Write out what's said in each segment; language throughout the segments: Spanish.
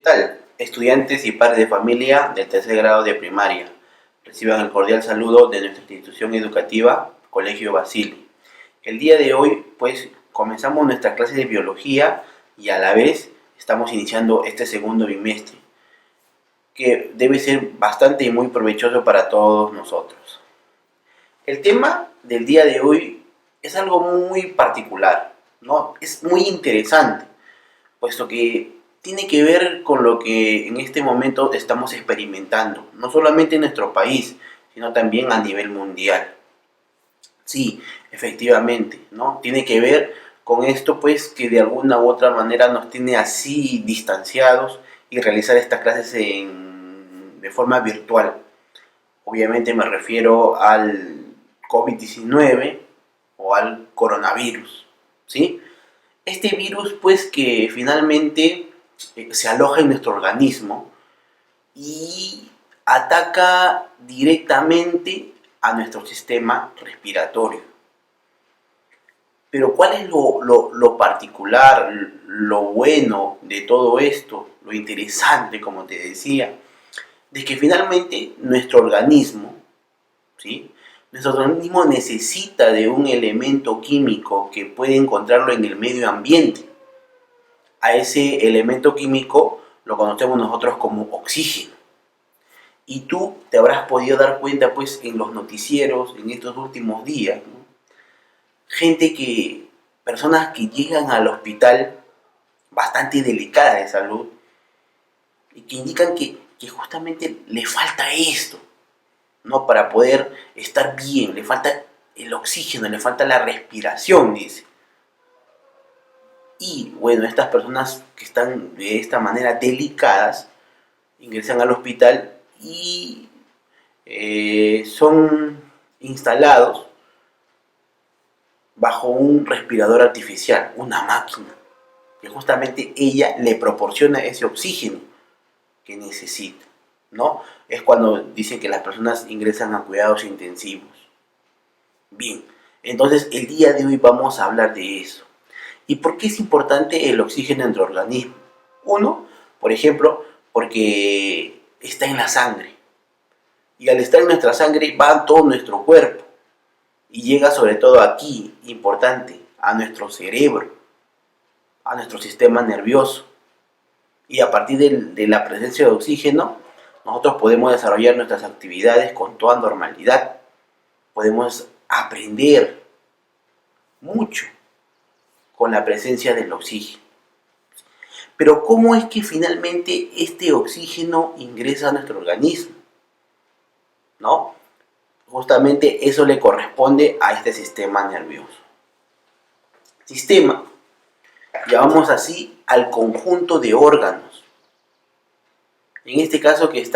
¿Qué tal? Estudiantes y padres de familia del tercer grado de primaria, reciban el cordial saludo de nuestra institución educativa, Colegio Basili. El día de hoy, pues, comenzamos nuestra clase de biología y a la vez estamos iniciando este segundo bimestre, que debe ser bastante y muy provechoso para todos nosotros. El tema del día de hoy es algo muy particular, ¿no? Es muy interesante, puesto que tiene que ver con lo que en este momento estamos experimentando, no solamente en nuestro país, sino también a nivel mundial. Sí, efectivamente, ¿no? Tiene que ver con esto, pues, que de alguna u otra manera nos tiene así distanciados y realizar estas clases de forma virtual. Obviamente me refiero al COVID-19 o al coronavirus, ¿sí? Este virus, pues, que finalmente se aloja en nuestro organismo y ataca directamente a nuestro sistema respiratorio. Pero ¿cuál es lo particular, lo bueno de todo esto, lo interesante, como te decía? De que finalmente nuestro organismo, ¿sí? Nuestro organismo necesita de un elemento químico que puede encontrarlo en el medio ambiente. A ese elemento químico lo conocemos nosotros como oxígeno. Y tú te habrás podido dar cuenta, pues, en los noticieros, en estos últimos días, ¿no? Personas que llegan al hospital bastante delicadas de salud y que indican que justamente le falta esto, ¿no? Para poder estar bien, le falta el oxígeno, le falta la respiración, dice. Y bueno, estas personas que están de esta manera delicadas ingresan al hospital y son instalados bajo un respirador artificial, una máquina, que justamente ella le proporciona ese oxígeno que necesita, ¿no? Es cuando dicen que las personas ingresan a cuidados intensivos. Bien, entonces el día de hoy vamos a hablar de eso. ¿Y por qué es importante el oxígeno en nuestro organismo? Uno, por ejemplo, porque está en la sangre. Y al estar en nuestra sangre va a todo nuestro cuerpo. Y llega sobre todo aquí, importante, a nuestro cerebro, a nuestro sistema nervioso. Y a partir de la presencia de oxígeno, nosotros podemos desarrollar nuestras actividades con toda normalidad. Podemos aprender mucho con la presencia del oxígeno. Pero ¿cómo es que finalmente este oxígeno ingresa a nuestro organismo? ¿No? Justamente eso le corresponde a este sistema nervioso. Sistema, llamamos así al conjunto de órganos, en este caso que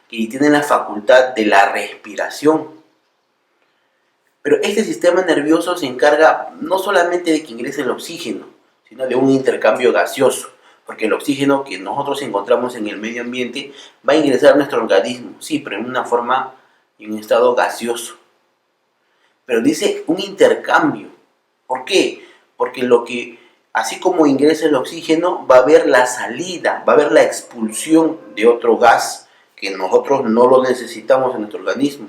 tienen la facultad de la respiración. Pero este sistema nervioso se encarga no solamente de que ingrese el oxígeno, sino de un intercambio gaseoso, porque el oxígeno que nosotros encontramos en el medio ambiente va a ingresar a nuestro organismo, sí, pero en una forma, en un estado gaseoso. Pero dice un intercambio. ¿Por qué? Porque así como ingresa el oxígeno, va a haber la salida, va a haber la expulsión de otro gas que nosotros no lo necesitamos en nuestro organismo.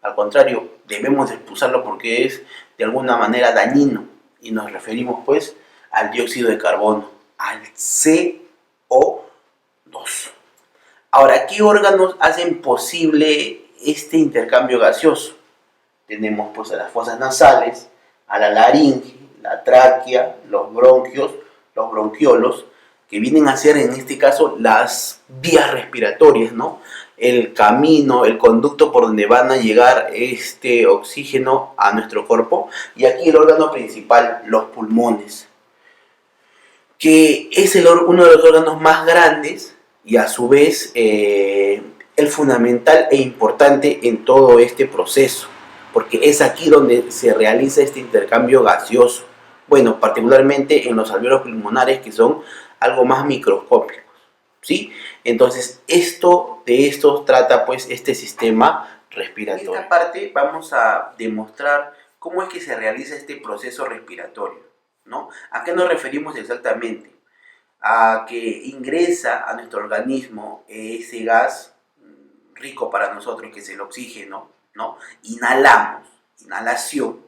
Al contrario, debemos expulsarlo porque es de alguna manera dañino. Y nos referimos pues al dióxido de carbono, al CO2. Ahora, ¿qué órganos hacen posible este intercambio gaseoso? Tenemos pues a las fosas nasales, a la laringe, la tráquea, los bronquios, los bronquiolos, que vienen a ser en este caso las vías respiratorias, ¿no? El camino, el conducto por donde van a llegar este oxígeno a nuestro cuerpo. Y aquí el órgano principal, los pulmones, que es uno de los órganos más grandes y a su vez el fundamental e importante en todo este proceso, porque es aquí donde se realiza este intercambio gaseoso. Bueno, particularmente en los alveolos pulmonares, que son algo más microscópicos, ¿sí? Entonces, de esto trata pues este sistema respiratorio. En esta parte vamos a demostrar cómo es que se realiza este proceso respiratorio, ¿no? ¿A qué nos referimos exactamente? a que ingresa a nuestro organismo ese gas rico para nosotros, que es el oxígeno, ¿no? Inhalamos, inhalación,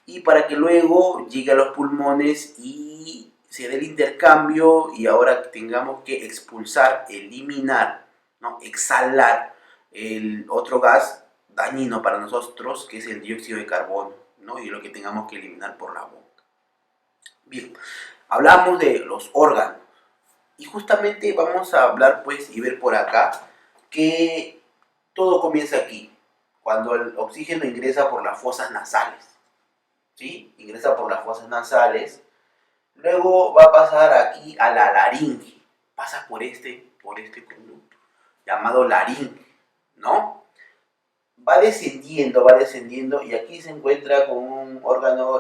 y para que luego llegue a los pulmones y se dé el intercambio y ahora tengamos que expulsar, eliminar, ¿no? Exhalar el otro gas dañino para nosotros, que es el dióxido de carbono, ¿no? Y lo que tengamos que eliminar por la boca. Bien, hablamos de los órganos y justamente vamos a hablar pues y ver por acá que todo comienza aquí, cuando el oxígeno ingresa por las fosas nasales. ¿Sí? Ingresa por las fosas nasales, luego va a pasar aquí a la laringe, pasa por este conducto llamado laringe, ¿no? Va descendiendo y aquí se encuentra con un órgano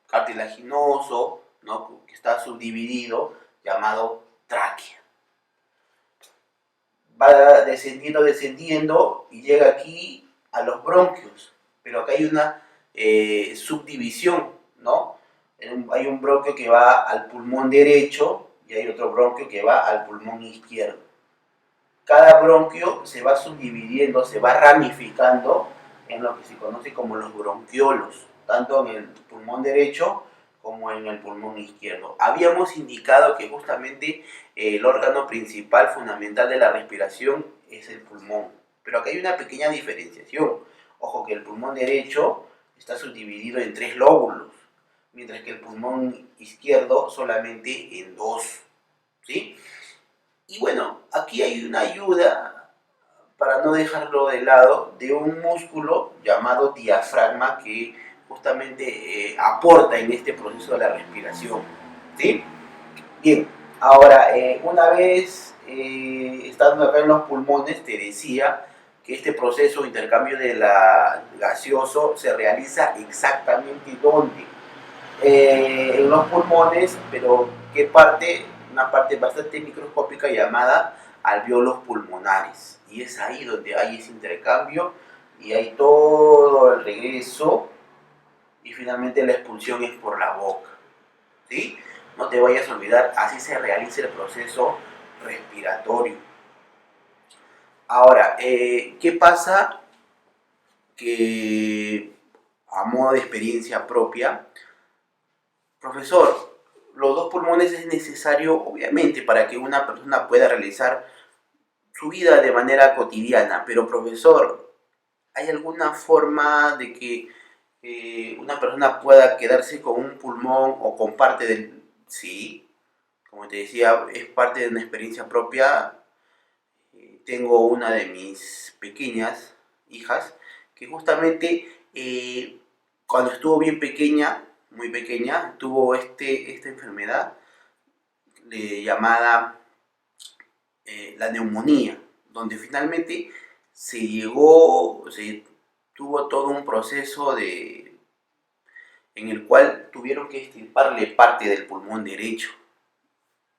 cartilaginoso, ¿no? Que está subdividido, llamado tráquea. Va descendiendo y llega aquí a los bronquios, pero acá hay una subdivisión, ¿no? Hay un bronquio que va al pulmón derecho y hay otro bronquio que va al pulmón izquierdo. Cada bronquio se va subdividiendo, se va ramificando en lo que se conoce como los bronquiolos, tanto en el pulmón derecho como en el pulmón izquierdo. Habíamos indicado que justamente el órgano principal, fundamental de la respiración es el pulmón, pero acá hay una pequeña diferenciación. Ojo que el pulmón derecho está subdividido en 3 lóbulos, mientras que el pulmón izquierdo solamente en 2, ¿sí? Y bueno, aquí hay una ayuda, para no dejarlo de lado, de un músculo llamado diafragma que justamente aporta en este proceso de la respiración, ¿sí? Bien, ahora, una vez estando acá en los pulmones, te decía que este proceso de intercambio de la gaseoso se realiza exactamente ¿dónde? En los pulmones, pero ¿qué parte? Una parte bastante microscópica llamada alvéolos pulmonares. Y es ahí donde hay ese intercambio y hay todo el regreso y finalmente la expulsión es por la boca, ¿sí? No te vayas a olvidar, así se realiza el proceso respiratorio. Ahora, ¿qué pasa? Que a modo de experiencia propia, profesor, los 2 pulmones es necesario, obviamente, para que una persona pueda realizar su vida de manera cotidiana, pero profesor, ¿hay alguna forma de que una persona pueda quedarse con un pulmón o con parte del... Sí, como te decía, es parte de una experiencia propia. Tengo una de mis pequeñas hijas que justamente cuando estuvo bien pequeña, muy pequeña, tuvo esta enfermedad llamada la neumonía, donde finalmente se tuvo todo un proceso en el cual tuvieron que extirparle parte del pulmón derecho.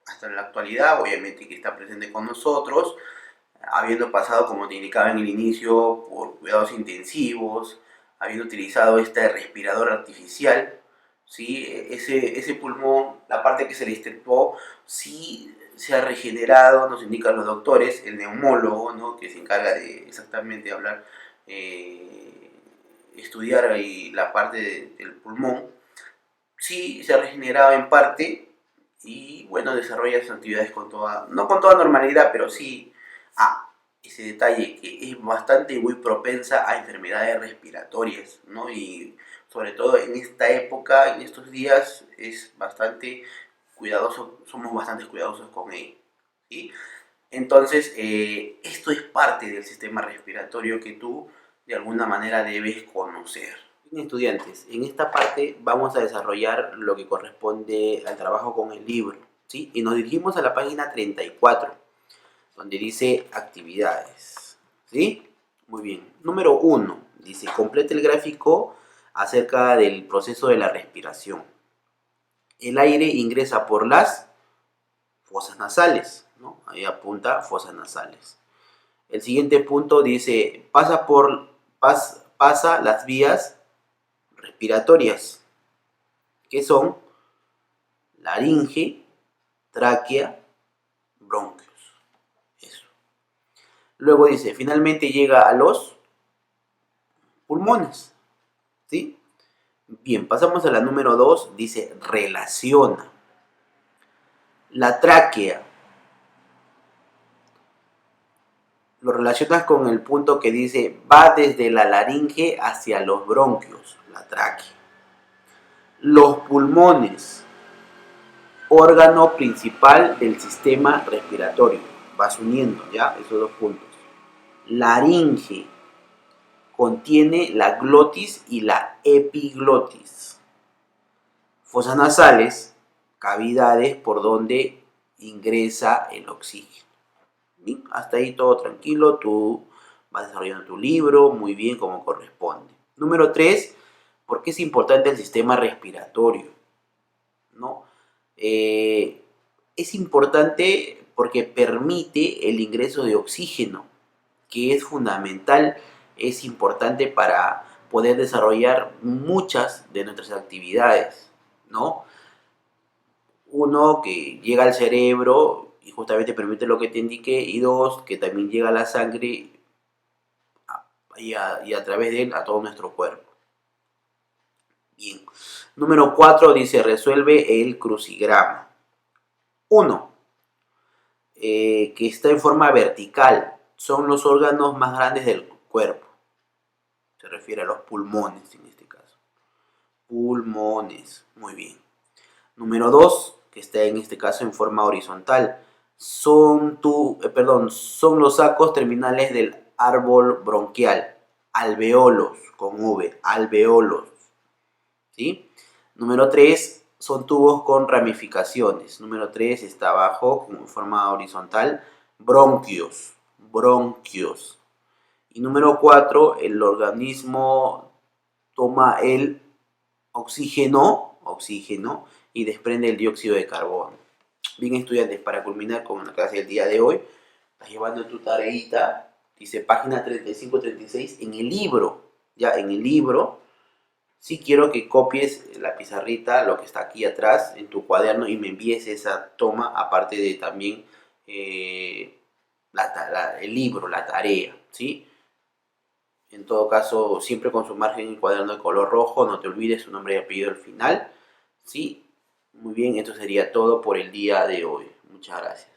Hasta la actualidad, obviamente que está presente con nosotros, habiendo pasado, como te indicaba en el inicio, por cuidados intensivos, habiendo utilizado este respirador artificial, ¿sí? Ese pulmón, la parte que se le extirpó, sí se ha regenerado, nos indican los doctores, el neumólogo, ¿no? Que se encarga de exactamente hablar, estudiar ahí la parte del pulmón, sí se ha regenerado en parte y bueno, desarrolla sus actividades con toda, no con toda normalidad, pero sí ese detalle que es bastante muy propensa a enfermedades respiratorias, ¿no? Y sobre todo en esta época, en estos días, es bastante cuidadoso, somos bastante cuidadosos con él, ¿sí? Entonces, esto es parte del sistema respiratorio que tú de alguna manera debes conocer. Bien, estudiantes, en esta parte vamos a desarrollar lo que corresponde al trabajo con el libro, ¿sí? Y nos dirigimos a la página 34, donde dice actividades, ¿sí? Muy bien. Número 1, dice, complete el gráfico acerca del proceso de la respiración. El aire ingresa por las fosas nasales, ¿no? Ahí apunta fosas nasales. El siguiente punto dice, pasa las vías respiratorias, que son laringe, tráquea, bronquios. Eso. Luego dice, finalmente llega a los pulmones. ¿Sí? Bien, pasamos a la número 2, dice relaciona. La tráquea lo relacionas con el punto que dice va desde la laringe hacia los bronquios, la tráquea. Los pulmones, órgano principal del sistema respiratorio. Vas uniendo, ¿ya? Esos dos puntos. Laringe contiene la glotis y la epiglotis. Fosas nasales, cavidades por donde ingresa el oxígeno. Bien, hasta ahí todo tranquilo, tú vas desarrollando tu libro muy bien como corresponde. Número 3, ¿por qué es importante el sistema respiratorio? ¿No? Es importante porque permite el ingreso de oxígeno, que es fundamental, es importante para poder desarrollar muchas de nuestras actividades, ¿no? Uno, que llega al cerebro y justamente permite lo que te indiqué, y dos, que también llega a la sangre y a través de él a todo nuestro cuerpo. Bien. Número 4 dice, resuelve el crucigrama. 1. Que está en forma vertical. Son los órganos más grandes del cuerpo. Se refiere a los pulmones en este caso. Pulmones. Muy bien. Número 2, que está en este caso en forma horizontal. Son los sacos terminales del árbol bronquial. Alveolos, con V. Alveolos. ¿Sí? Número 3, son tubos con ramificaciones. Número 3 está abajo, en forma horizontal, bronquios. Bronquios. Y número 4, el organismo toma el oxígeno y desprende el dióxido de carbono. Bien, estudiantes, para culminar con la clase del día de hoy, estás llevando tu tareita, dice página 35-36, en el libro, ya en el libro. Sí quiero que copies la pizarrita, lo que está aquí atrás, en tu cuaderno, y me envíes esa toma, aparte de también el libro, la tarea, ¿sí? En todo caso, siempre con su margen en cuaderno de color rojo, no te olvides su nombre y apellido al final, ¿sí? Muy bien, esto sería todo por el día de hoy. Muchas gracias.